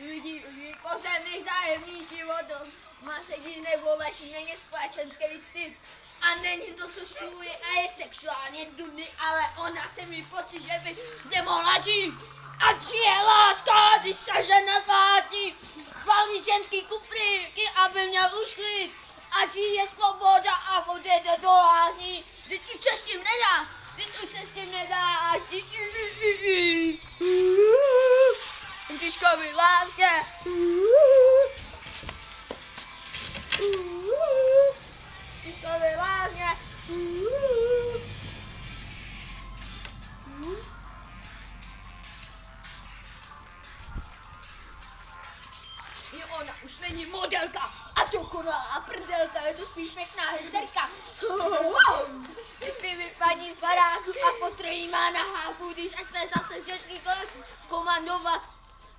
Lidi pozemných zájemných životů. Má sedí nebo leží, není společenský typ. A není to, co šluje a je sexuálně dudný, ale ona se mi pocit, že by nemohla žít. Ať je láska, když se žena zvátí. Chválí ženský kufríky, aby měl už klid. Ať je svoboda a odjede do lázní. Vždyť už se s tím nedá, vždyť už se s tím nedá. Františkovi lásce. Františkovi lásce. Je ona už není modelka a dokonalá prdelka, je to spíš pěkná hysterka. Vypívy paní z baráku a potrojí má na háku, když chce zase všechny komandovat.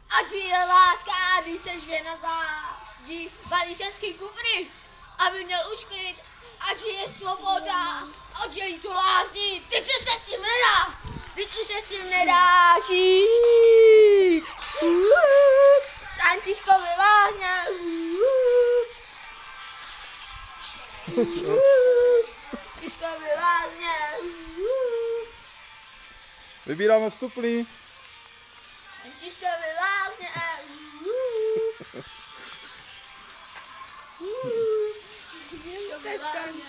Ať je láska, když se žena zádí, balí ženský kufry, aby měl už klid. Ať je svoboda, ať je jí to lázní, teď už se s tím nedá, teď už se s tím nedá žít. Františkovi lázně. Františkovi lázně. Vybíráme vstupný. Františkovi lázně. Františkovi lázně.